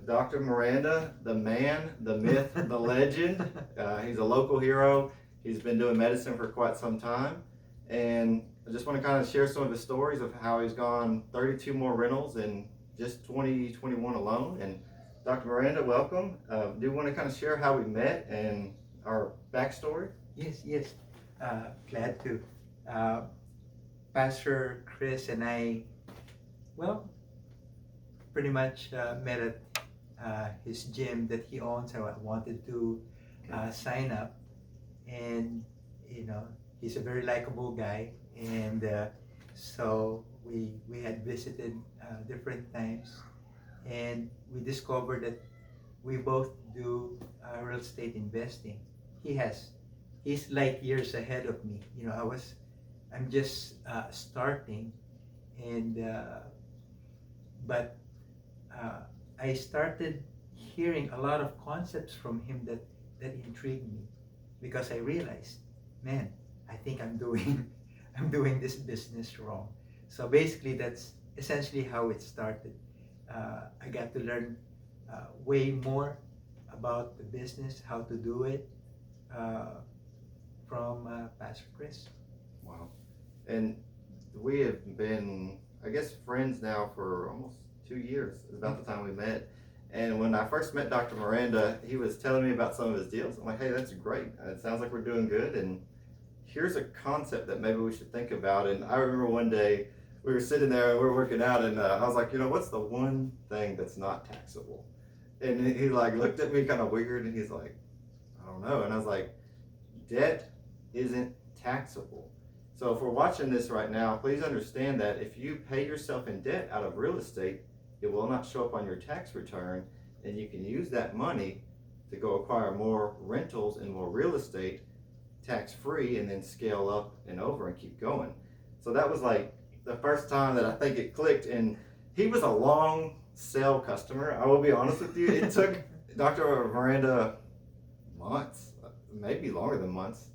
Dr. Miranda, the man, the myth, the legend. He's a local hero. He's been doing medicine for quite some time. And I just want to kind of share some of his stories of how he's gone 32 more rentals in just 2021 alone. And Dr. Miranda, welcome. Do you want to kind of share how we met and our backstory? Yes. Glad to. Uh, Pastor Chris and I, well, pretty much met at his gym that he owns. I wanted to sign up, and he's a very likable guy, and so we had visited different times, and we discovered that we both do real estate investing. He's like years ahead of me. I'm just starting, and but I started hearing a lot of concepts from him that intrigued me, because I realized, man, I think I'm doing I'm doing this business wrong. So basically, that's essentially how it started. I got to learn way more about the business, how to do it, from Pastor Chris. Wow. And we have been, I guess, friends now for almost 2 years. It's about the time we met. And when I first met Dr. Miranda, he was telling me about some of his deals. I'm like, hey, that's great. It sounds like we're doing good. And here's a concept that maybe we should think about. And I remember one day we were sitting there and we were working out, and I was like, what's the one thing that's not taxable? And he like looked at me kind of weird, and he's like, I don't know. And I was like, debt isn't taxable. So if we're watching this right now, please understand that if you pay yourself in debt out of real estate, it will not show up on your tax return, and you can use that money to go acquire more rentals and more real estate tax-free, and then scale up and over and keep going. So that was like the first time that I think it clicked, and he was a long sell customer. I will be honest with you. It took Dr. Miranda months, maybe longer than months.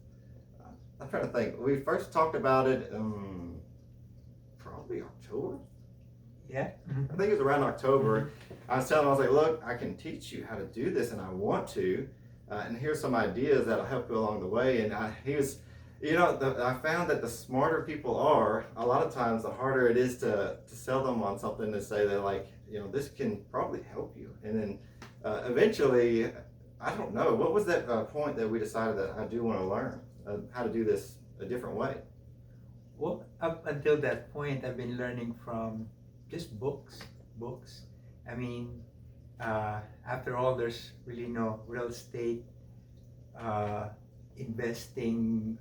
I'm trying to think. We first talked about it probably October. Yeah. I think it was around October. I was telling him, I was like, look, I can teach you how to do this, and I want to. And here's some ideas that'll help you along the way. And he was, I found that the smarter people are, a lot of times the harder it is to sell them on something, to say that, like, this can probably help you. And then eventually, I don't know, what was that point that we decided that I do want to learn how to do this a different way? Well, up until that point, I've been learning from just books. I mean, after all, there's really no real estate investing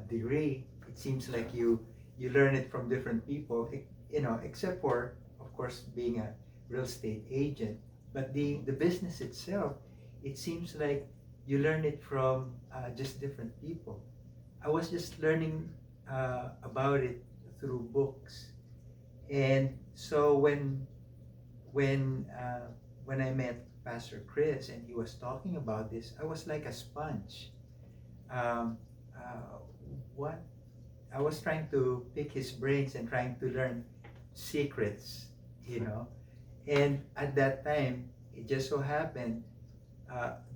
degree. It seems like you learn it from different people, except for, of course, being a real estate agent. But the business itself, it seems like you learn it from just different people. I was just learning about it through books, and so when I met Pastor Chris and he was talking about this, I was like a sponge. What I was trying to pick his brains and trying to learn secrets, And at that time, it just so happened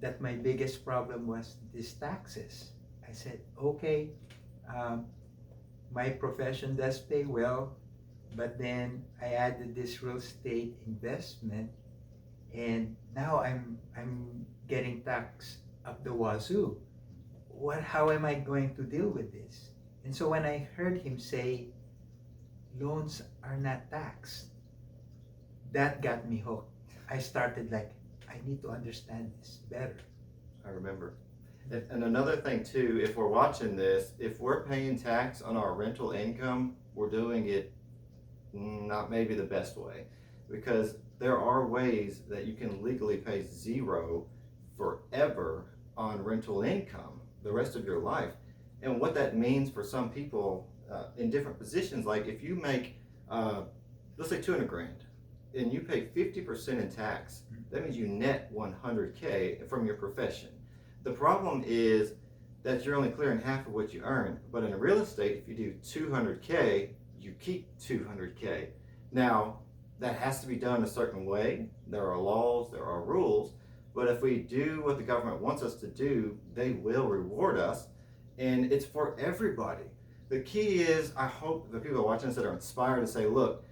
that my biggest problem was these taxes. I said, okay, my profession does pay well, but then I added this real estate investment, and now I'm getting taxed up the wazoo. How am I going to deal with this? And so when I heard him say, loans are not taxed, that got me hooked. I started like, I need to understand this better. I remember. And another thing too, if we're watching this, if we're paying tax on our rental income, we're doing it not maybe the best way, because there are ways that you can legally pay zero forever on rental income the rest of your life. And what that means for some people in different positions, like if you make, let's say $200,000, and you pay 50% in tax, that means you net $100K from your profession. The problem is that you're only clearing half of what you earn. But in real estate, if you do $200K, you keep $200K. Now, that has to be done a certain way. There are laws, there are rules, but if we do what the government wants us to do, they will reward us, and it's for everybody. The key is, I hope the people watching this that are inspired to say, look,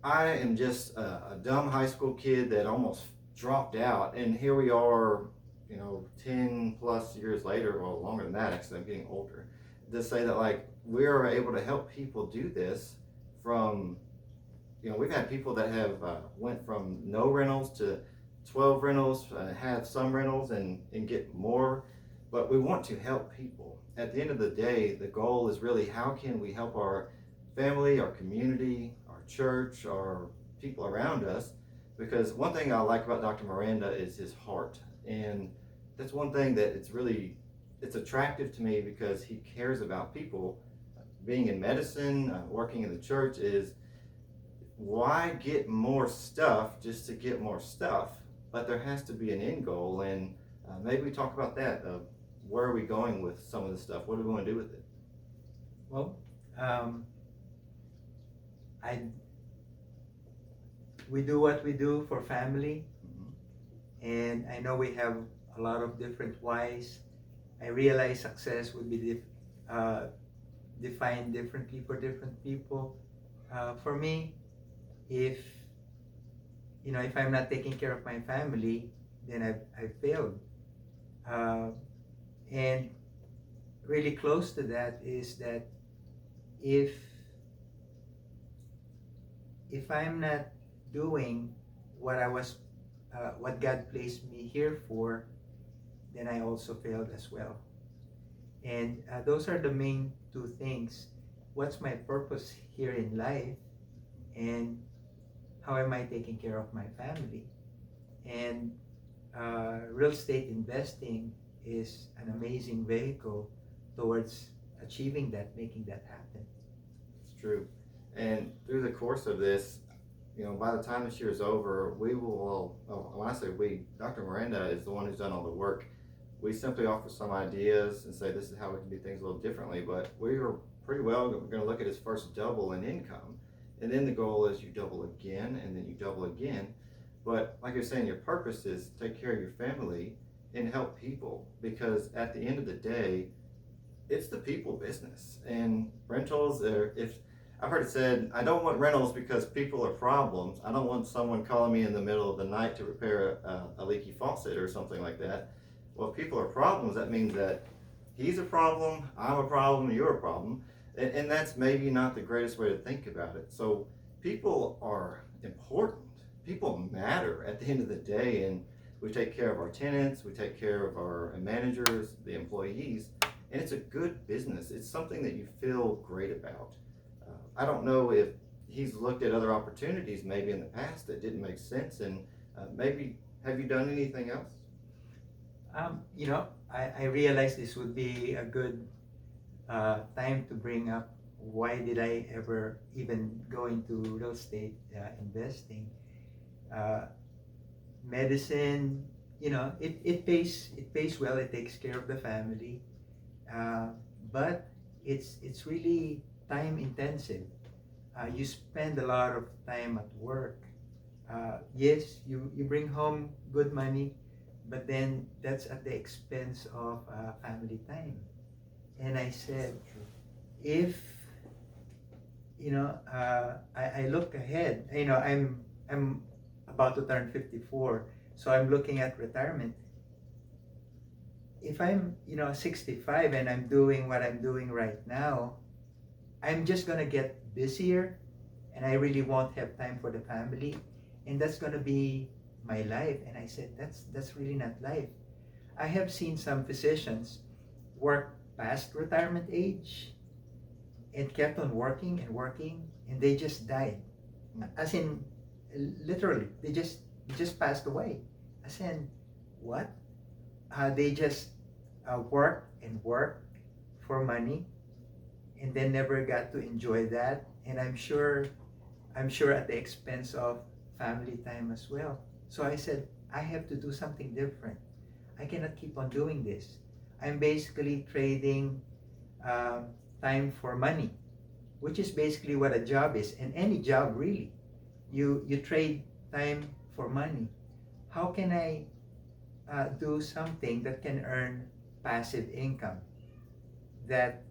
I am just a dumb high school kid that almost dropped out, and here we are, 10 plus years later, well, longer than that, actually, I'm getting older, to say that, like, we are able to help people do this from, we've had people that have went from no rentals to 12 rentals, have some rentals and get more, but we want to help people. At the end of the day, the goal is really, how can we help our family, our community, our church, our people around us? Because one thing I like about Dr. Miranda is his heart, and that's one thing that it's attractive to me, because he cares about people. Being in medicine, working in the church, is why get more stuff just to get more stuff? But there has to be an end goal, and maybe we talk about that. Where are we going with some of this stuff? What do we want to do with it? Well, we do what we do for family, and I know we have a lot of different whys. I realize success would be defined differently for different people. For me, if I'm not taking care of my family, then I've failed. And really close to that is that if I'm not doing what what God placed me here for, then I also failed as well. And those are the main two things. What's my purpose here in life, and how am I taking care of my family? And real estate investing is an amazing vehicle towards achieving that, making that happen. It's true. And through the course of this, by the time this year is over, we will, when I say we, Dr. Miranda is the one who's done all the work. We simply offer some ideas and say this is how we can do things a little differently, but we are pretty well going to look at his first double in income. And then the goal is you double again, and then you double again. But like you're saying, your purpose is take care of your family and help people, because at the end of the day, it's the people business. And rentals, if I've heard it said, I don't want rentals because people are problems. I don't want someone calling me in the middle of the night to repair a leaky faucet or something like that. Well, if people are problems, that means that he's a problem, I'm a problem, you're a problem. And that's maybe not the greatest way to think about it. So people are important. People matter at the end of the day, and we take care of our tenants, we take care of our managers, the employees, and it's a good business. It's something that you feel great about. I don't know if he's looked at other opportunities maybe in the past that didn't make sense, and maybe have you done anything else? I realized this would be a good time to bring up why did I ever even go into real estate investing. Medicine, it pays well. It takes care of the family, but it's really time intensive. You spend a lot of time at work. Yes, you bring home good money, but then that's at the expense of family time. And I said, if I look ahead, I'm about to turn 54, so I'm looking at retirement. If I'm 65 and I'm doing what I'm doing right now, I'm just gonna get busier, and I really won't have time for the family, and that's gonna be my life. And I said, that's really not life. I have seen some physicians work past retirement age and kept on working and working, and they just died. As in, literally, they just passed away. As in, what? They just work and work for money, and then never got to enjoy that. And I'm sure at the expense of family time as well. So I said, I have to do something different. I cannot keep on doing this. I'm basically trading time for money, which is basically what a job is, and any job really. you trade time for money. How can I do something that can earn passive income that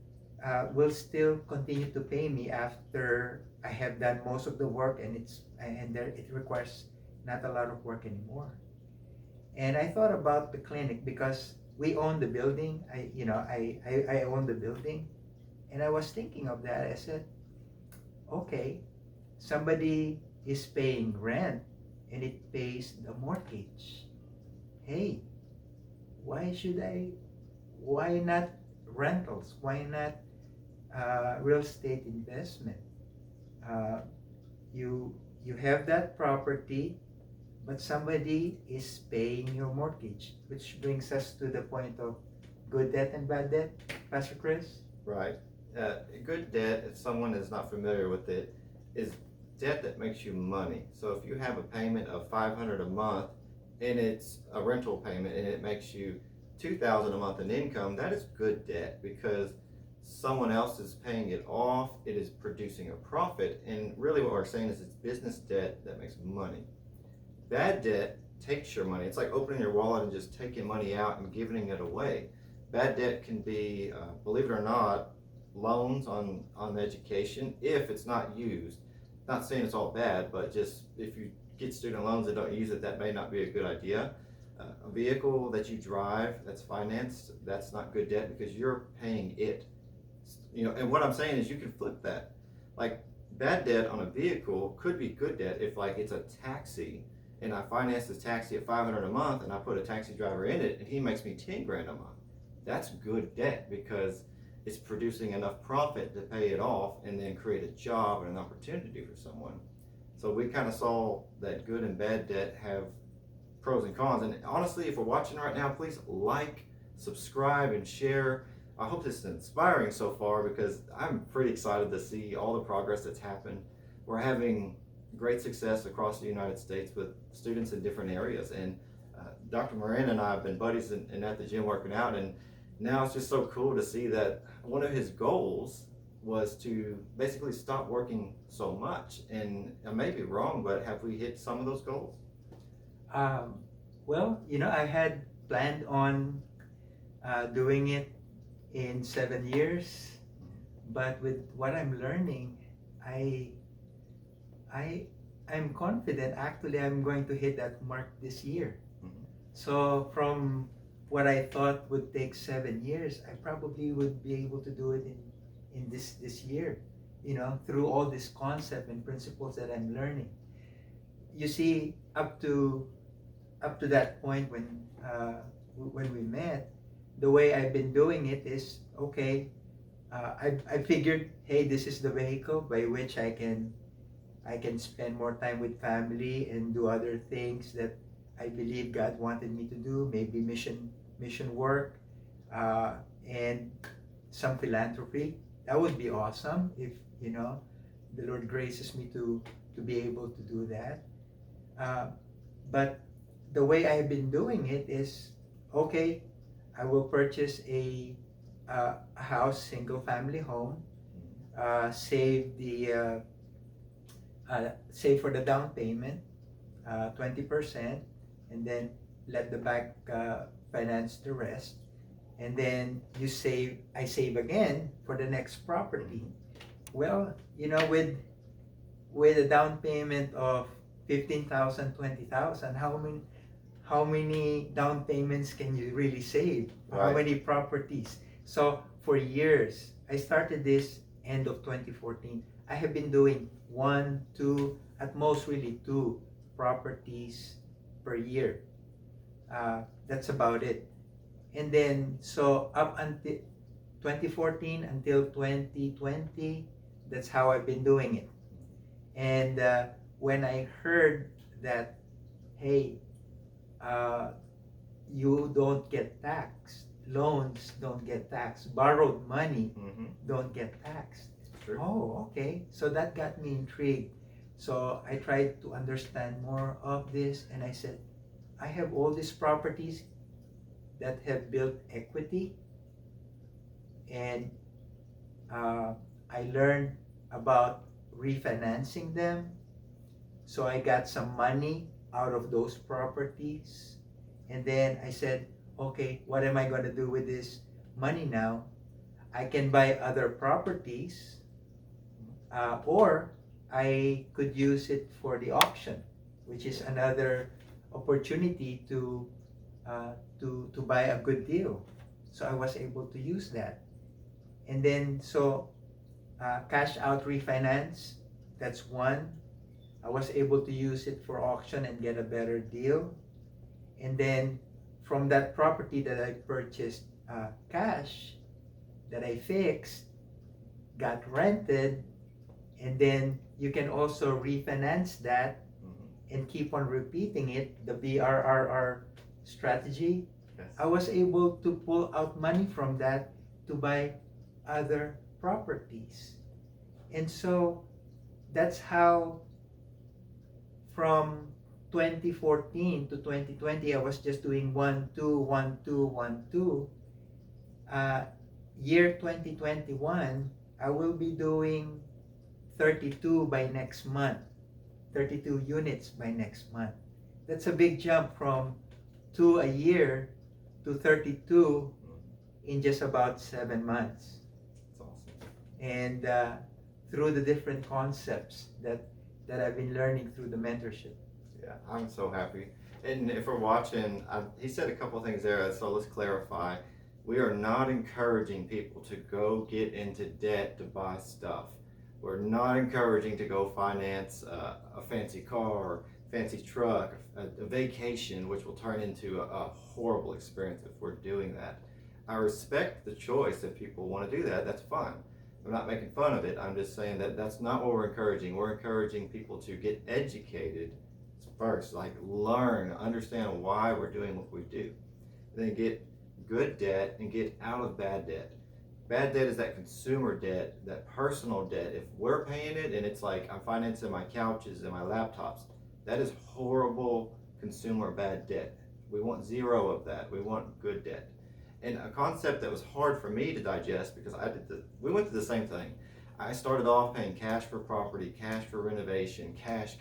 will still continue to pay me after I have done most of the work, and it requires not a lot of work anymore. And I thought about the clinic because we own the building. I own the building, and I was thinking of that. I said, okay, somebody is paying rent and it pays the mortgage. Hey, why should I? Why not rentals? Why not real estate investment? Uh, you have that property, but somebody is paying your mortgage, which brings us to the point of good debt and bad debt, Pastor Chris. Right. Good debt, if someone is not familiar with it, is debt that makes you money. So if you have a payment of $500 a month and it's a rental payment and it makes you $2,000 a month in income, that is good debt because someone else is paying it off. It is producing a profit, and really what we're saying is it's business debt that makes money. Bad debt takes your money. It's like opening your wallet and just taking money out and giving it away. Bad debt can be, believe it or not, loans on education if it's not used. Not saying it's all bad, but just if you get student loans and don't use it, that may not be a good idea. A vehicle that you drive that's financed, that's not good debt because you're paying it. And what I'm saying is you can flip that. Like bad debt on a vehicle could be good debt if like it's a taxi and I finance this taxi at $500 a month and I put a taxi driver in it and he makes me 10 grand a month. That's good debt because it's producing enough profit to pay it off and then create a job and an opportunity for someone. So we kind of saw that good and bad debt have pros and cons. And honestly, if we're watching right now, please like, subscribe, and share. I hope this is inspiring so far because I'm pretty excited to see all the progress that's happened. We're having great success across the United States with students in different areas. And Dr. Miranda and I have been buddies and at the gym working out. And now it's just so cool to see that one of his goals was to basically stop working so much. And I may be wrong, but have we hit some of those goals? Well, I had planned on doing it in 7 years, but with what I'm learning, I'm confident. Actually, I'm going to hit that mark this year. Mm-hmm. So from what I thought would take 7 years, I probably would be able to do it in this year, through all this concept and principles that I'm learning. You see, up to that point when we met, the way I've been doing it is okay. I figured, hey, this is the vehicle by which I can spend more time with family and do other things that I believe God wanted me to do, maybe mission work, and some philanthropy. That would be awesome if the Lord graces me to be able to do that. But the way I've been doing it is, okay, I will purchase a house, single family home, save for the down payment, 20%, and then let the bank finance the rest. And then I save again for the next property. Well, with a down payment of 15,000, 20,000, how many down payments can you really save? Right. How many properties? So for years, I started this end of 2014. I have been doing 1, 2, at most really 2 properties per year. That's about it. And then, so up until 2014 until 2020, that's how I've been doing it. And when I heard that, hey, you don't get taxed, loans don't get taxed, borrowed money don't get taxed. Sure. Oh, okay. So that got me intrigued. So I tried to understand more of this, and I said, I have all these properties that have built equity, and I learned about refinancing them, So I got some money out of those properties. And then I said, okay, what am I going to do with this money now? I can buy other properties, or I could use it for the auction, which is another opportunity to buy a good deal. So I was able to use that. And then, so cash out refinance, that's one. I was able to use it for auction and get a better deal. And then from that property that I purchased cash, that I fixed, got rented, and then you can also refinance that and keep on repeating it, the BRRR strategy. Yes. I was able to pull out money from that to buy other properties. And so that's how from 2014 to 2020, I was just doing 1, 2, 1, 2, 1, 2. Year 2021, I will be doing 32 by next month, 32 units by next month. That's a big jump from 2 a year to 32 in just about 7 months. That's awesome. And through the different concepts that I've been learning through the mentorship. Yeah, I'm so happy. And if we're watching, he said a couple things there, so let's clarify. We are not encouraging people to go get into debt to buy stuff. We're not encouraging to go finance a fancy car, fancy truck, a vacation, which will turn into a horrible experience if we're doing that. I respect the choice. If people want to do that, that's fine. I'm not making fun of it. I'm just saying that that's not what we're encouraging. We're encouraging people to get educated first, like learn, understand why we're doing what we do. Then get good debt and get out of bad debt. Bad debt is that consumer debt, that personal debt. If we're paying it and it's like I'm financing my couches and my laptops, that is horrible consumer bad debt. We want zero of that. We want good debt. And a concept that was hard for me to digest because we went through the same thing. I started off paying cash for property, cash for renovation, cash,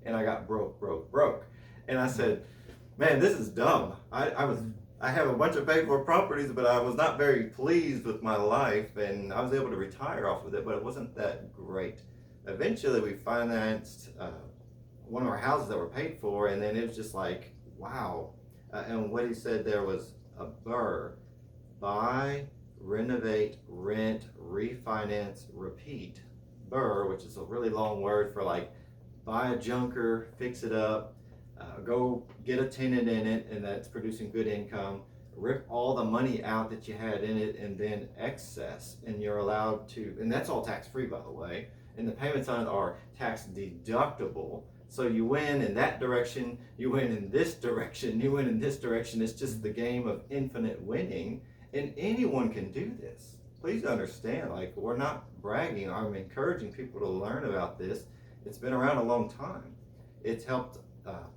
and I got broke. And I said, man, this is dumb. I have a bunch of paid for properties, but I was not very pleased with my life, and I was able to retire off of it, but it wasn't that great. Eventually, we financed one of our houses that were paid for, and then it was just like, wow. And what he said there was a BRRRR: buy, renovate, rent, refinance, repeat. BRRRR, which is a really long word for like buy a junker, fix it up, go get a tenant in it, and that's producing good income, rip all the money out that you had in it, and then excess, and you're allowed to, and that's all tax-free, by the way, and the payments on it are tax deductible. So you win in that direction, you win in this direction, you win in this direction. It's just the game of infinite winning, and anyone can do this. Please understand, like, we're not bragging. I'm encouraging people to learn about this. It's been around a long time. It's helped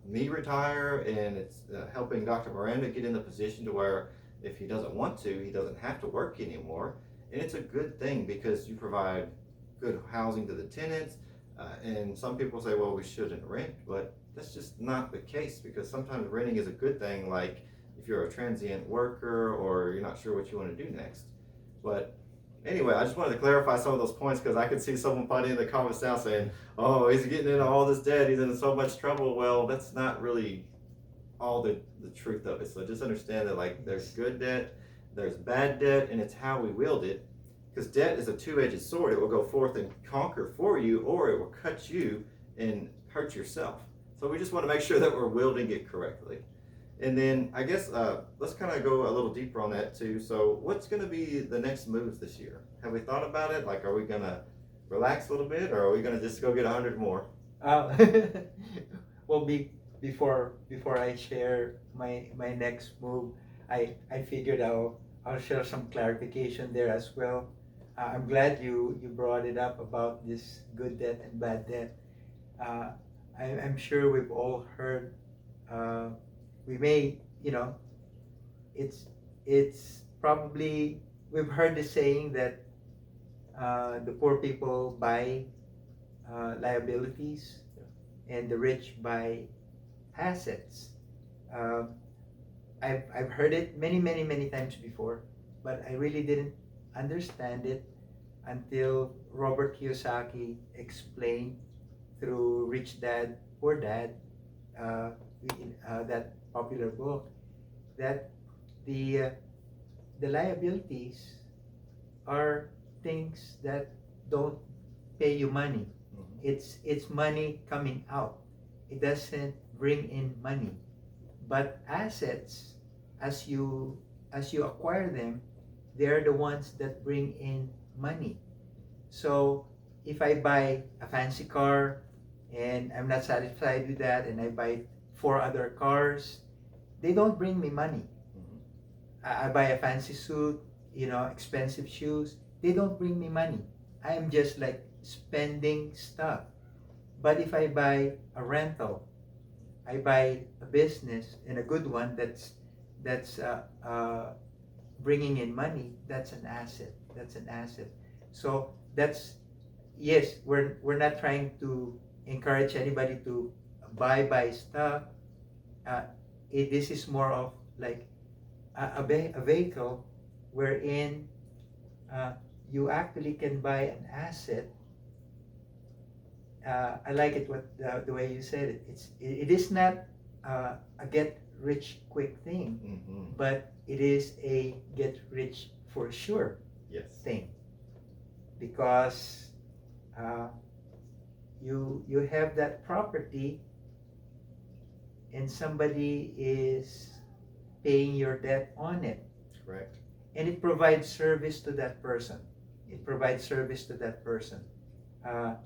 me retire, and it's helping Dr. Miranda get in the position to where if he doesn't want to, he doesn't have to work anymore. And it's a good thing because you provide good housing to the tenants. And some people say, well, we shouldn't rent, but that's just not the case, because sometimes renting is a good thing, like if you're a transient worker or you're not sure what you want to do next. But anyway, I just wanted to clarify some of those points because I could see someone putting in the comments now saying, oh, he's getting into all this debt, he's in so much trouble. Well, that's not really all the truth of it. So just understand that, like, there's good debt, there's bad debt, and it's how we wield it. Because debt is a two-edged sword. It will go forth and conquer for you, or it will cut you and hurt yourself. So we just want to make sure that we're wielding it correctly. And then I guess let's kind of go a little deeper on that too. So what's going to be the next moves this year? Have we thought about it? Like, are we going to relax a little bit, or are we going to just go get 100 more? Well, before I share my next move, I figured I'll share some clarification there as well. I'm glad you brought it up about this good debt and bad debt. I'm sure we've all heard, we may, it's probably, we've heard the saying that the poor people buy liabilities. Yes. and the rich buy assets. Um, I've heard it many times before, but I really didn't understand it until Robert Kiyosaki explained through Rich Dad Poor Dad, uh, that popular book, that the uh, the liabilities are things that don't pay you money. Mhm. It's money coming out. It doesn't bring in money. But assets, as you acquire them, they're the ones that bring in money. So if I buy a fancy car and I'm not satisfied with that, and I buy four other cars, they don't bring me money. Mhm. I buy a fancy suit, expensive shoes, they don't bring me money. I am just like spending stuff. But if I buy a rental, I buy a business, and a good one that's bringing in money, that's an asset. That's an asset. So that's, yes, we're not trying to encourage anybody to buy stuff. Uh, this is more of like a vehicle wherein uh, you actually can buy an asset. I like it what the way you said it. It is not a get rich quick thing, Mhm. but it is a get rich for sure Yes. thing, because uh, you have that property and somebody is paying your debt on it, Correct. and it provides service to that person. It provides service to that person. Uh,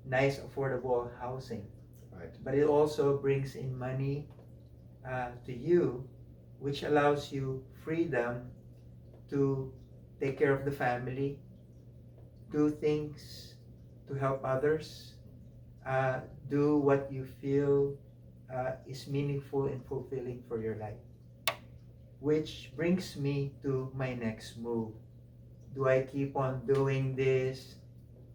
Nice affordable housing, Right. but it also brings in money to you, which allows you freedom to take care of the family, do things to help others, uh, do what you feel is meaningful and fulfilling for your life. Which brings me to my next move. Do I keep on doing this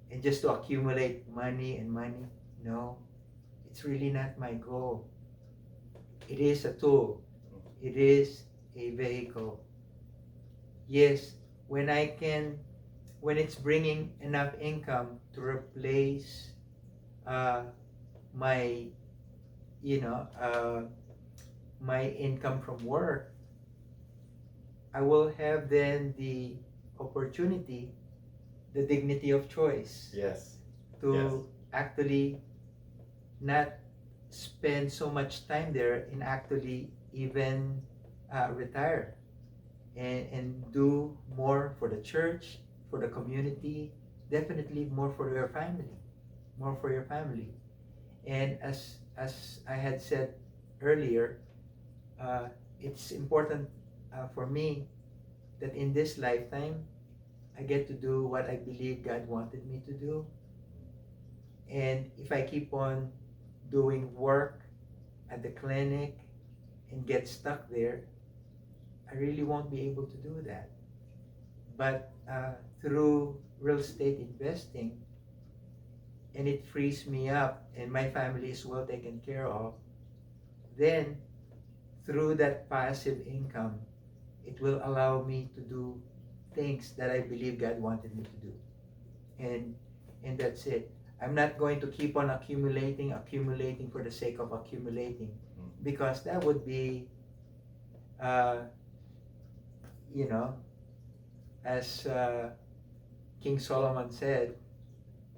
and just to accumulate money and money? No, it's really not my goal. It is a tool. It is a vehicle. Yes, when I can, when it's bringing enough income to replace uh, my, you know, uh, my income from work, I will have then the opportunity, the dignity of choice Yes. to Yes. actually not spend so much time there and actually even retire and do more for the church, for the community, definitely more for your family, more for your family. And as I had said earlier, uh, it's important for me that in this lifetime I get to do what I believe God wanted me to do. And if I keep on doing work at the clinic and get stuck there, I really won't be able to do that. But through real estate investing, and it frees me up and my family is well taken care of, then through that passive income, it will allow me to do things that I believe God wanted me to do. And that's it. I'm not going to keep on accumulating for the sake of accumulating, because that would be, uh, you know, as King Solomon said,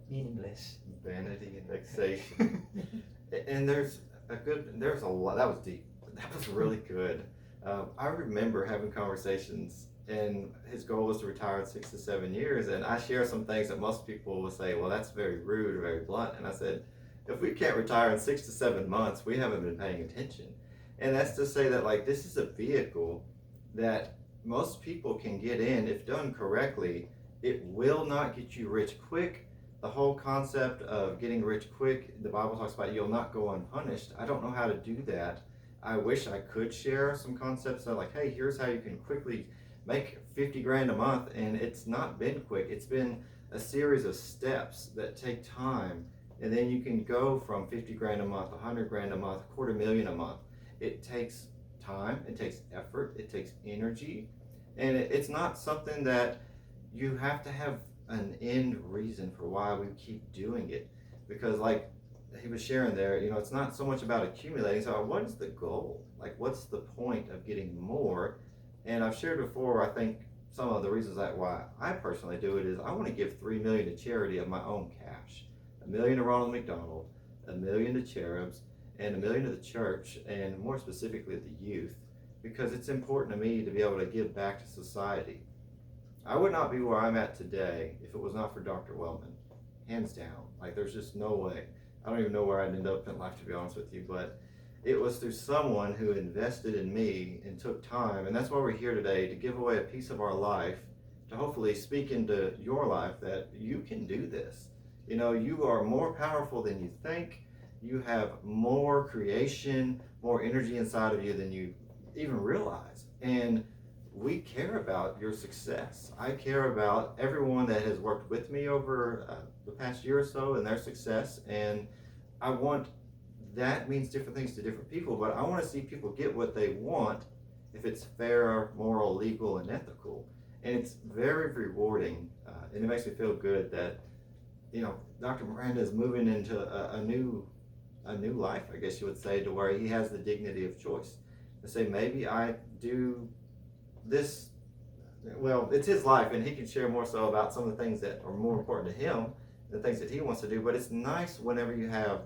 meaningless. Vanity and vexation. And there's a lot. That was deep. That was really good. I remember having conversations, and his goal was to retire in 6 to 7 years. And I share some things that most people will say, well, that's very rude or very blunt. And I said, if we can't retire in 6 to 7 months, we haven't been paying attention. And that's to say that, like, this is a vehicle that most people can get in if done correctly. It will not get you rich quick. The whole concept of getting rich quick, the Bible talks about you'll not go unpunished. I don't know how to do that. I wish I could share some concepts that, like, hey, here's how you can quickly make 50 grand a month. And it's not been quick. It's been a series of steps that take time And then you can go from 50 grand a month, 100 grand a month, $250,000 a month. It takes time, it takes effort, it takes energy, and it's not something that you have to have an end reason for why we keep doing it. Because like he was sharing there, it's not so much about accumulating. So what is the goal? Like, what's the point of getting more? And I've shared before, I think some of the reasons why I personally do it is I want to give $3 million to charity of my own cash. $1 million to Ronald McDonald, $1 million to Cherubs, and $1 million to the church, and more specifically the youth, because it's important to me to be able to give back to society. I would not be where I'm at today if it was not for Dr. Wellman, hands down. Like, there's just no way. I don't even know where I'd end up in life, to be honest with you, but it was through someone who invested in me and took time, and that's why we're here today, to give away a piece of our life, to hopefully speak into your life that you can do this. You are more powerful than you think. You have more creation, more energy inside of you than you even realize. And we care about your success. I care about everyone that has worked with me over the past year or so and their success. And I want, that means different things to different people, but I want to see people get what they want if it's fair, moral, legal, and ethical. And it's very rewarding. And it makes me feel good that, Dr. Miranda is moving into a new life, I guess you would say, to where he has the dignity of choice. To say, maybe I do this, well, it's his life, and he can share more so about some of the things that are more important to him, the things that he wants to do, but it's nice whenever you have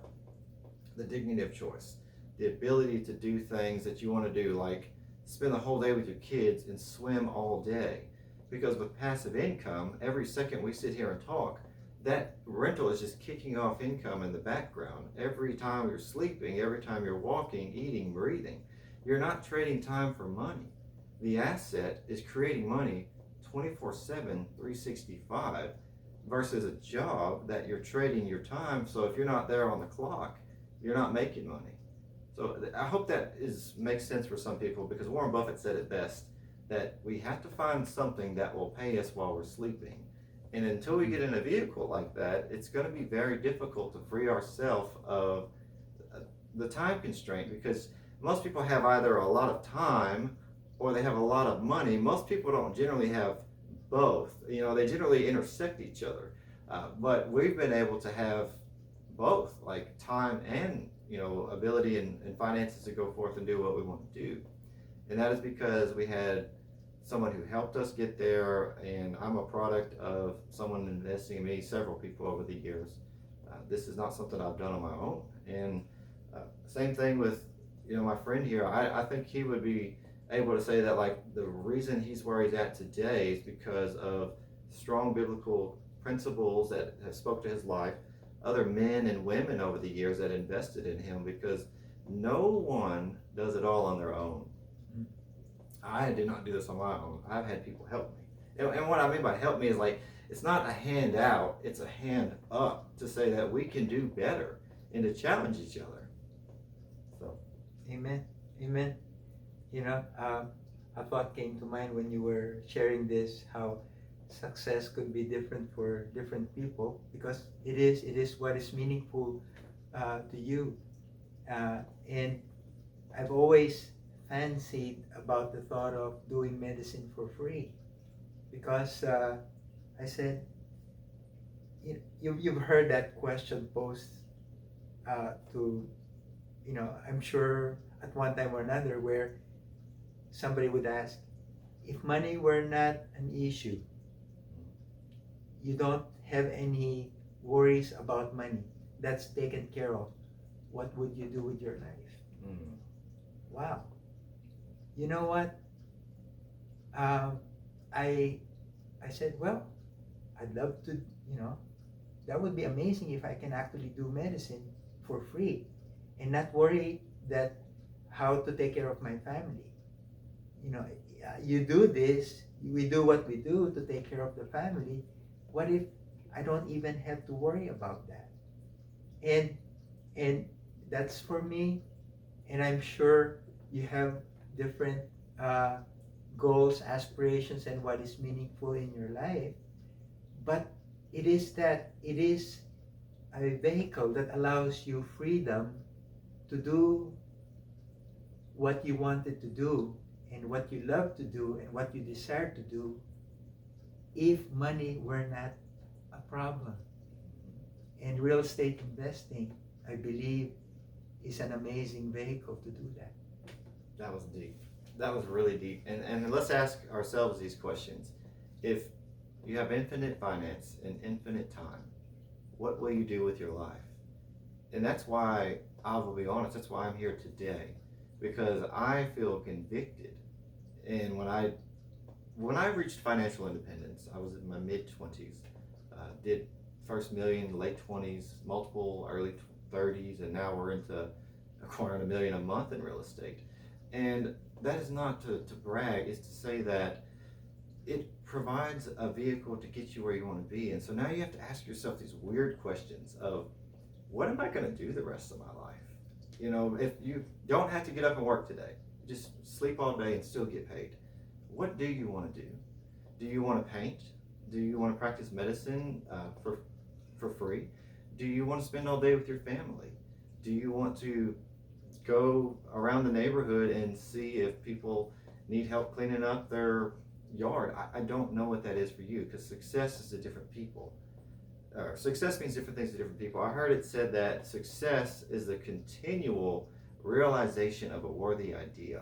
the dignity of choice, the ability to do things that you want to do, like spend the whole day with your kids and swim all day. Because with passive income, every second we sit here and talk, that rental is just kicking off income in the background. Every time you're sleeping, every time you're walking, eating, breathing, you're not trading time for money. The asset is creating money 24/7, 365, versus a job that you're trading your time. So if you're not there on the clock, you're not making money. So I hope that makes sense for some people, because Warren Buffett said it best, that we have to find something that will pay us while we're sleeping. And until we get in a vehicle like that, it's going to be very difficult to free ourselves of the time constraint, because most people have either a lot of time or they have a lot of money. Most people don't generally have both. They generally intersect each other. But we've been able to have both, like time and, ability and finances to go forth and do what we want to do. And that is because we had someone who helped us get there, and I'm a product of someone investing in me, several people over the years. This is not something I've done on my own. And same thing with, my friend here. I think he would be able to say that, like, the reason he's where he's at today is because of strong biblical principles that have spoke to his life, other men and women over the years that invested in him, because no one does it all on their own. I did not do this on my own. I've had people help me. And what I mean by help me is, like, it's not a hand out, it's a hand up to say that we can do better and to challenge each other. So, Amen. Amen. A thought came to mind when you were sharing this, how success could be different for different people, because it is what is meaningful to you. And I've always fancied about the thought of doing medicine for free, because I said, you've heard that question posed to, I'm sure at one time or another, where somebody would ask, if money were not an issue, you don't have any worries about money, that's taken care of, what would you do with your life? Wow. You know what? I said, well, I'd love to, that would be amazing if I can actually do medicine for free and not worry that how to take care of my family. You do this, we do what we do to take care of the family. What if I don't even have to worry about that? And that's for me, and I'm sure you have different goals, aspirations, and what is meaningful in your life. But it is a vehicle that allows you freedom to do what you wanted to do and what you love to do and what you desire to do if money were not a problem. And real estate investing, I believe, is an amazing vehicle to do that. That was deep. That was really deep. And let's ask ourselves these questions. If you have infinite finance and infinite time, what will you do with your life? And that's why, I will be honest, that's why I'm here today. Because I feel convicted. And when I reached financial independence, I was in my mid-20s. Did first million, late 20s, multiple early 30s, and now we're into acquiring $1 million a month in real estate. And that is not to brag, it's to say that it provides a vehicle to get you where you want to be. And so now you have to ask yourself these weird questions of, what am I going to do the rest of my life? You know, if you don't have to get up and work today, just sleep all day and still get paid, what do you want to do? Do you want to paint? Do you want to practice medicine for free? Do you want to spend all day with your family? Do you want to go around the neighborhood and see if people need help cleaning up their yard? I don't know what that is for you, because success is to different people. Success means different things to different people. I heard it said that success is the continual realization of a worthy idea.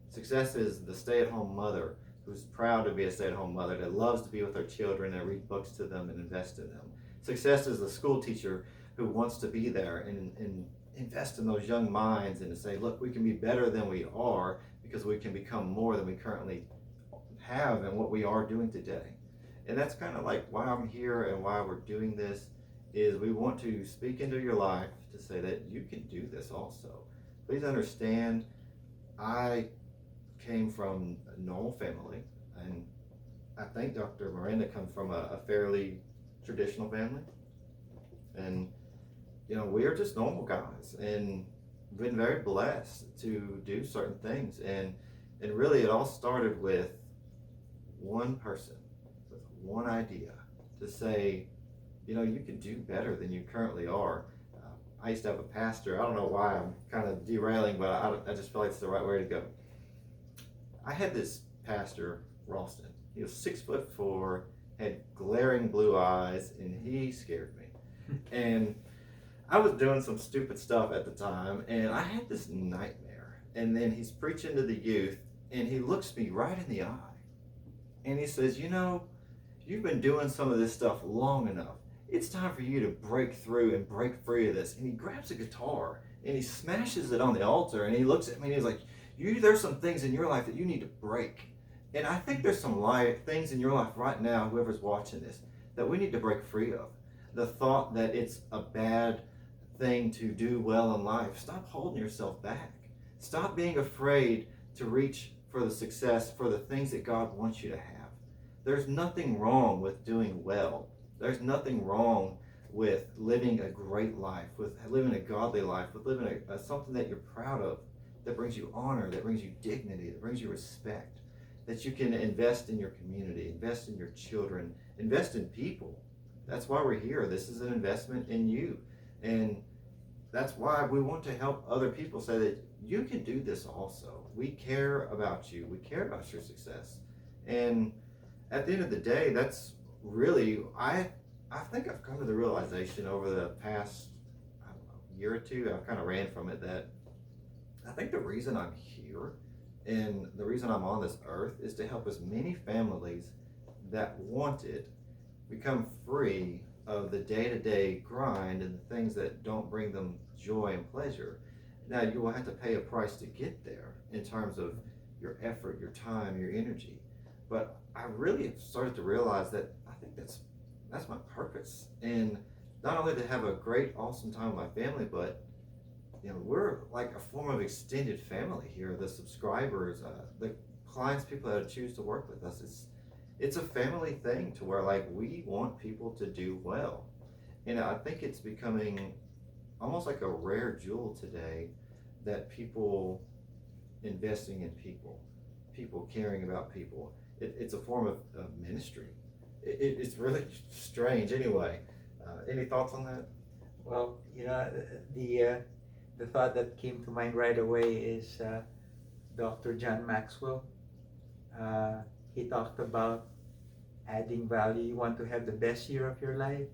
Success is the stay-at-home mother who's proud to be a stay-at-home mother, that loves to be with her children and read books to them and invest in them. Success is the school teacher who wants to be there and invest in those young minds and to say, look, we can be better than we are because we can become more than we currently have and what we are doing today. And that's kind of like why I'm here and why we're doing this, is we want to speak into your life to say that you can do this also. Please understand, I came from a normal family, and I think Dr. Miranda comes from a fairly traditional family. And, you know, we are just normal guys and been very blessed to do certain things. And really it all started with one person, with one idea to say, you know, you can do better than you currently are. I used to have a pastor. I don't know why I'm kind of derailing, but I just feel like it's the right way to go. I had this pastor, Ralston. He was 6'4", had glaring blue eyes, and he scared me. And I was doing some stupid stuff at the time, and I had this nightmare. And then he's preaching to the youth, and he looks me right in the eye. And he says, you know, you've been doing some of this stuff long enough. It's time for you to break through and break free of this. And he grabs a guitar, and he smashes it on the altar, and he looks at me, and he's like, there's some things in your life that you need to break. And I think there's some things in your life right now, whoever's watching this, that we need to break free of. The thought that it's a bad thing to do well in life. Stop holding yourself back. Stop being afraid to reach for the success, for the things that God wants you to have. There's nothing wrong with doing well. There's nothing wrong with living a great life, with living a godly life, with living something that you're proud of, that brings you honor, that brings you dignity, that brings you respect, that you can invest in your community, invest in your children, invest in people. That's why we're here. This is an investment in you. And that's why we want to help other people say that you can do this also. We care about you. We care about your success. And at the end of the day, that's really, I think I've come to the realization over the past, I don't know, year or two, I've kind of ran from it, that I think the reason I'm here and the reason I'm on this earth is to help as many families that want it become free of the day-to-day grind and the things that don't bring them joy and pleasure. Now, you will have to pay a price to get there in terms of your effort, your time, your energy. But I really have started to realize that I think that's my purpose. And not only to have a great, awesome time with my family, but you know, we're like a form of extended family here. The subscribers, the clients, people that choose to work with us, it's a family thing to where like we want people to do well. And I think it's becoming almost like a rare jewel today that people investing in people caring about people. It's a form of ministry. It's really strange. Anyway, any thoughts on that? Well, the the thought that came to mind right away is Dr. John Maxwell. Uh, he talked about adding value. You want to have the best year of your life?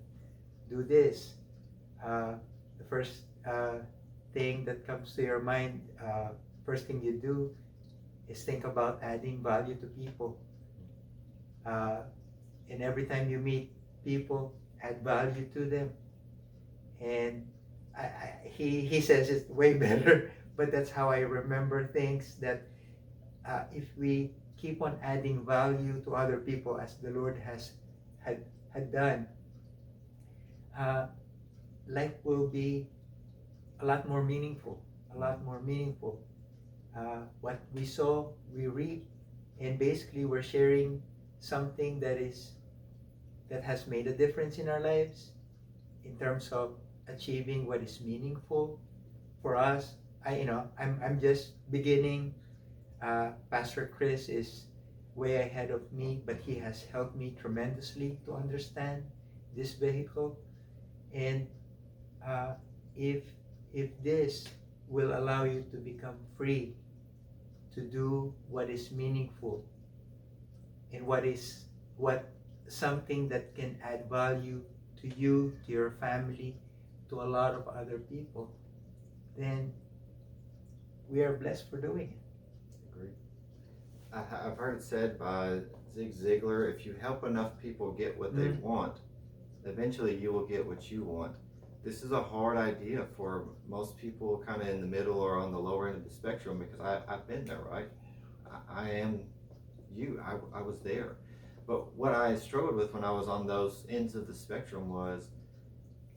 Do this. The first thing that comes to your mind, first thing you do is think about adding value to people. Uh, and every time you meet people, add value to them. And he says it's way better, but that's how I remember things, that if we keep on adding value to other people as the Lord had done, uh, life will be a lot more meaningful, a lot more meaningful. What we sow, we reap, and basically we're sharing something that has made a difference in our lives in terms of achieving what is meaningful for us. I'm just beginning. Pastor Chris is way ahead of me, but he has helped me tremendously to understand this vehicle. And uh, if this will allow you to become free to do what is meaningful and what something that can add value to you, to your family, to a lot of other people, then we are blessed for doing it. Agreed. I've heard it said by Zig Ziglar, if you help enough people get what they want, eventually you will get what you want. This is a hard idea for most people kind of in the middle or on the lower end of the spectrum, because I've been there, right? I am you. I was there. But what I struggled with when I was on those ends of the spectrum was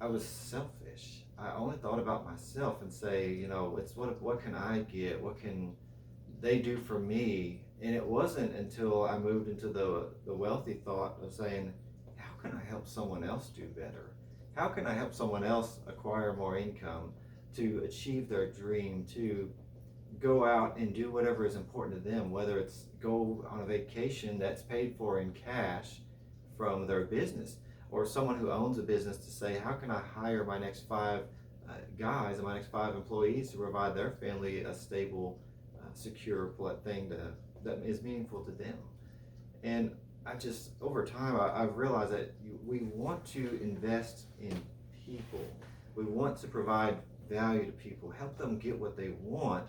I was selfish. I only thought about myself and say, it's what can I get? What can they do for me? And it wasn't until I moved into the wealthy thought of saying, how can I help someone else do better? How can I help someone else acquire more income, to achieve their dream, to go out and do whatever is important to them, whether it's go on a vacation that's paid for in cash from their business, or someone who owns a business to say, how can I hire my next 5 guys and my next 5 employees to provide their family a stable, secure thing that is meaningful to them. And I just, over time, I've realized that we want to invest in people. We want to provide value to people, help them get what they want,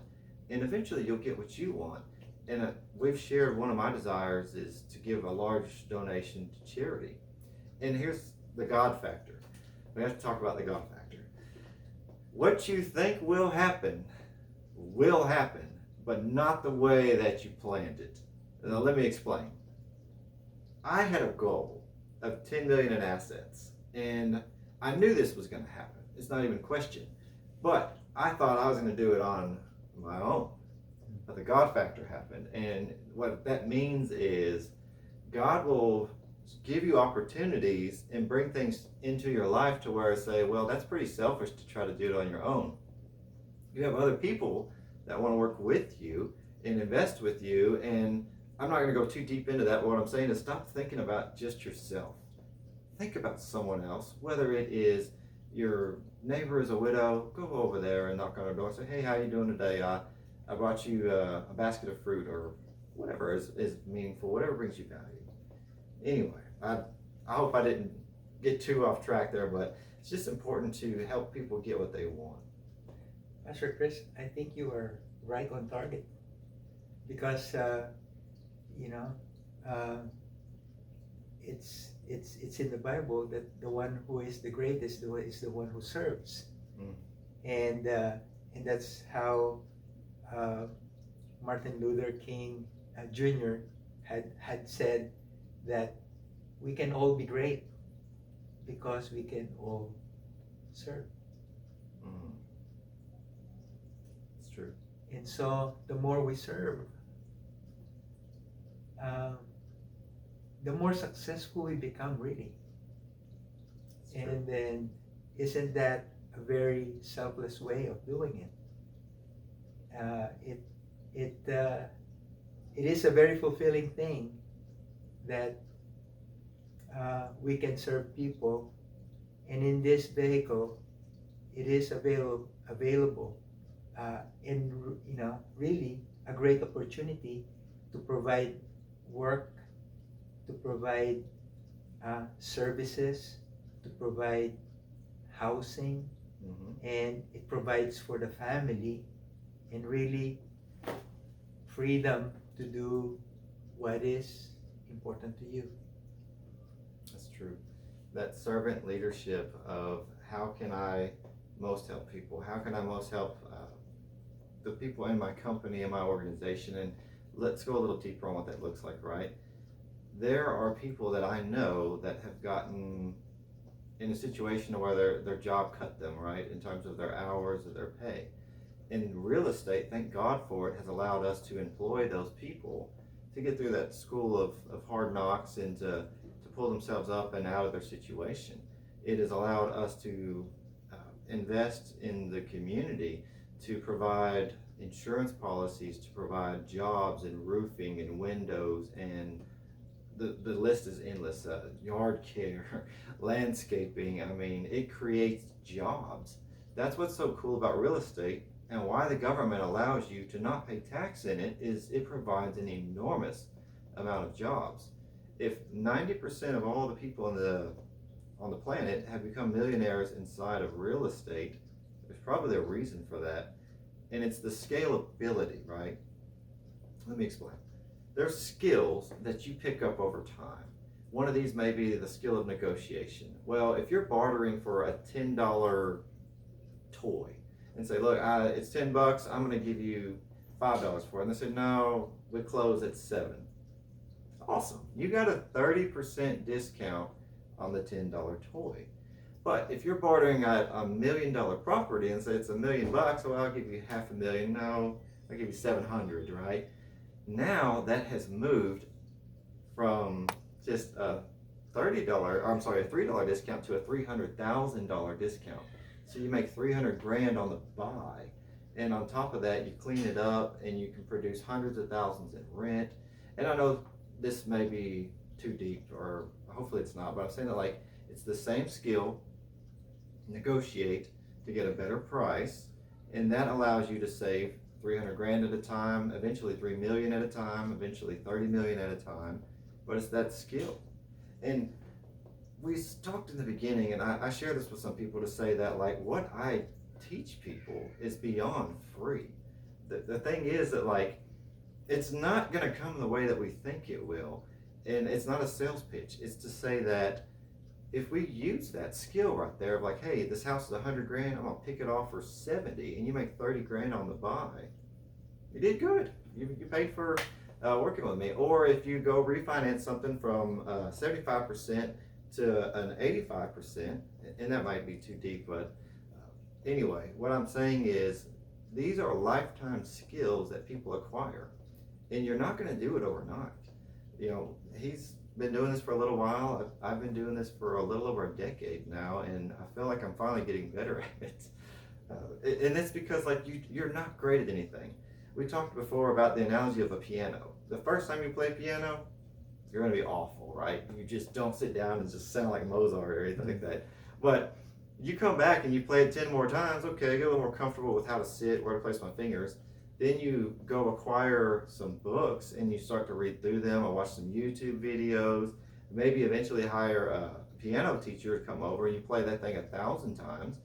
and eventually you'll get what you want. And we've shared, one of my desires is to give a large donation to charity. And here's the God factor. We have to talk about the God factor. What you think will happen, but not the way that you planned it. Now let me explain. I had a goal of 10 million in assets, and I knew this was going to happen. It's not even a question. But I thought I was going to do it on my own. But the God factor happened, and what that means is God will give you opportunities and bring things into your life to where I say, well, that's pretty selfish to try to do it on your own. You have other people that want to work with you and invest with you, and I'm not going to go too deep into that. But what I'm saying is stop thinking about just yourself. Think about someone else, whether it is your neighbor is a widow, go over there and knock on her door and say, hey, how you doing today? I brought you a basket of fruit, or whatever is meaningful, whatever brings you value. Anyway, I hope I didn't get too off track there, but it's just important to help people get what they want. Pastor Chris, I think you are right on target, because it's in the Bible that the one who is the greatest is the one who serves, and that's how Martin Luther King Jr. had said that we can all be great because we can all serve. It's true. And so the more we serve, the more successful we become, really. And then, isn't that a very selfless way of doing it? It is a very fulfilling thing that we can serve people, and in this vehicle, it is available, and really a great opportunity to provide work, to provide services, to provide housing, and it provides for the family, and really freedom to do what is important to you. That's true. That servant leadership of how can I most help people? How can I most help the people in my company, in my organization? And let's go a little deeper on what that looks like, right? There are people that I know that have gotten in a situation where their job cut them, right, in terms of their hours or their pay. In real estate, thank God for it, has allowed us to employ those people to get through that school of hard knocks and to pull themselves up and out of their situation. It has allowed us to invest in the community, to provide insurance policies, to provide jobs and roofing and windows, and the list is endless. Yard care, landscaping. I mean, it creates jobs. That's what's so cool about real estate, and why the government allows you to not pay tax in it is it provides an enormous amount of jobs. If 90% of all the people on the planet have become millionaires inside of real estate, there's probably a reason for that, and it's the scalability, right? Let me explain. There's skills that you pick up over time. One of these may be the skill of negotiation. Well, if you're bartering for a $10 toy and say, look, it's $10, I'm gonna give you $5 for it. And they say, no, we close at $7. Awesome. You got a 30% discount on the $10 toy. But if you're bartering at $1 million property and say it's $1 million, well, I'll give you $500,000. No, I'll give you 700, right? Now that has moved from just a $3 discount to a $300,000 discount. So you make $300,000 on the buy, and on top of that, you clean it up and you can produce hundreds of thousands in rent. And I know this may be too deep, or hopefully it's not, but I'm saying that like it's the same skill, negotiate to get a better price, and that allows you to save $300,000 at a time, eventually $3 million at a time, eventually $30 million at a time. But it's that skill. And we talked in the beginning, and I share this with some people to say that like what I teach people is beyond free. The thing is that like it's not going to come the way that we think it will, and it's not a sales pitch. It's to say that if we use that skill right there of like, hey, this house is $100,000, I'm gonna pick it off for 70, and you make 30 grand on the buy, you did good. You paid for working with me. Or if you go refinance something from 75% to an 85%, and that might be too deep, but anyway, what I'm saying is these are lifetime skills that people acquire, and you're not gonna do it overnight. You know, he's been doing this for a little while. I've been doing this for a little over a decade now, and I feel like I'm finally getting better at it. And it's because like you're not great at anything. We talked before about the analogy of a piano. The first time you play piano, you're gonna be awful, right? You just don't sit down and just sound like Mozart or anything like that. But you come back and you play it 10 more times, okay, I get a little more comfortable with how to sit, where to place my fingers. Then you go acquire some books and you start to read through them or watch some YouTube videos. Maybe eventually hire a piano teacher to come over and you play that thing 1,000 times.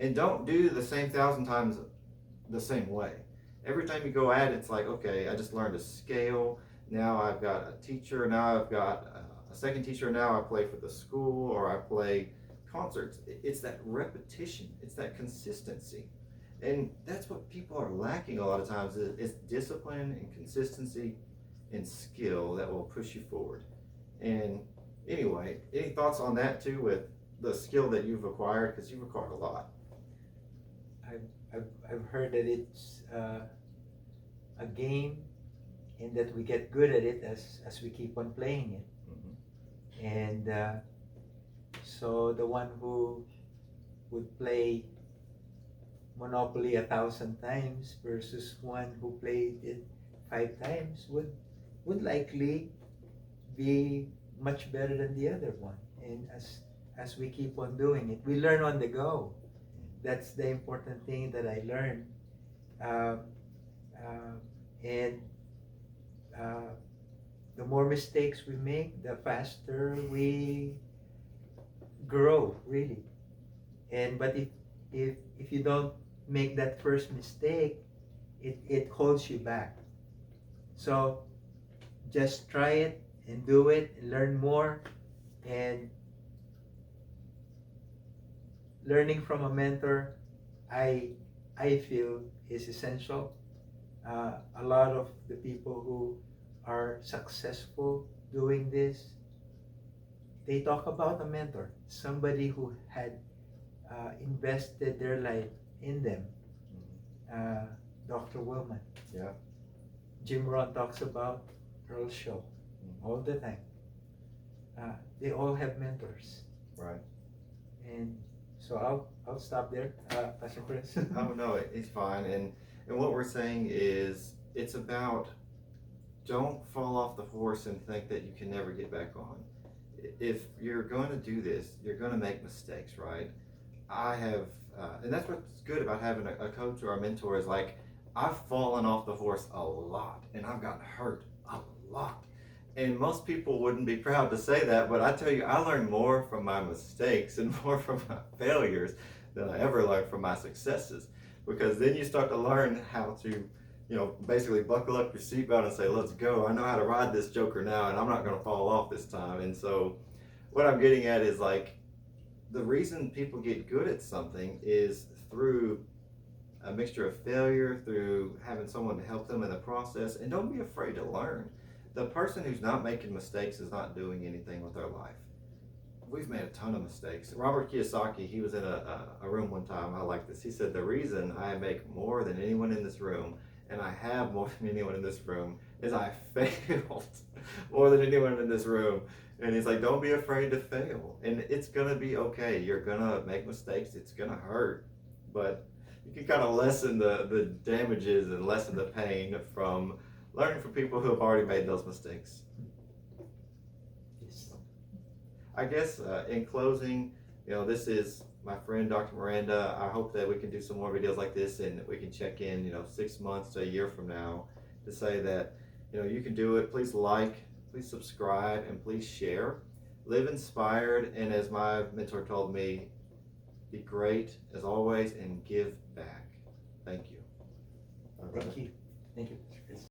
And don't do the same 1,000 times the same way. Every time you go at it, it's like, okay, I just learned a scale. Now I've got a teacher. Now I've got a second teacher. Now I play for the school or I play concerts. It's that repetition. It's that consistency. And that's what people are lacking a lot of times is discipline and consistency and skill that will push you forward. And anyway, any thoughts on that too with the skill that you've acquired? Because you've acquired a lot. I've heard that it's a game and that we get good at it as we keep on playing it. Mm-hmm. And so the one who would play Monopoly 1,000 times versus one who played it 5 times would likely be much better than the other one. And as we keep on doing it, we learn on the go. that's the important thing that I learned. Um, and the more mistakes we make, the faster we grow, really. And but if you don't make that first mistake, it holds you back. So just try it and do it and learn more. And learning from a mentor, I feel is essential. A lot of the people who are successful doing this, they talk about a mentor, somebody who had invested their life in them. Dr. Willman. Yeah. Jim Rohn talks about Earl Shaw all the time. They all have mentors. Right. And so I'll stop there, Pastor Chris. Oh no, it's fine. And what we're saying is, it's about, don't fall off the horse and think that you can never get back on. If you're going to do this, you're going to make mistakes, right? I have, and that's what's good about having a coach or a mentor, is like, I've fallen off the horse a lot, and I've gotten hurt a lot. And most people wouldn't be proud to say that, but I tell you, I learned more from my mistakes and more from my failures than I ever learned from my successes. Because then you start to learn how to, basically buckle up your seatbelt and say, let's go. I know how to ride this joker now, and I'm not going to fall off this time. And so what I'm getting at is, like, the reason people get good at something is through a mixture of failure, through having someone to help them in the process. And don't be afraid to learn. The person who's not making mistakes is not doing anything with their life. We've made a ton of mistakes. Robert Kiyosaki, he was in a room one time, I like this. He said, the reason I make more than anyone in this room, and I have more than anyone in this room, is I failed more than anyone in this room. And he's like, don't be afraid to fail. And it's gonna be okay. You're gonna make mistakes, it's gonna hurt. But you can kind of lessen the damages and lessen the pain from learning from people who have already made those mistakes. Yes. I guess in closing, this is my friend Dr. Miranda. I hope that we can do some more videos like this, and we can check in 6 months to a year from now to say that you can do it. Please like, please subscribe, and please share. Live inspired, and as my mentor told me, be great as always and give back. Thank you. Thank you. Thank you, Chris.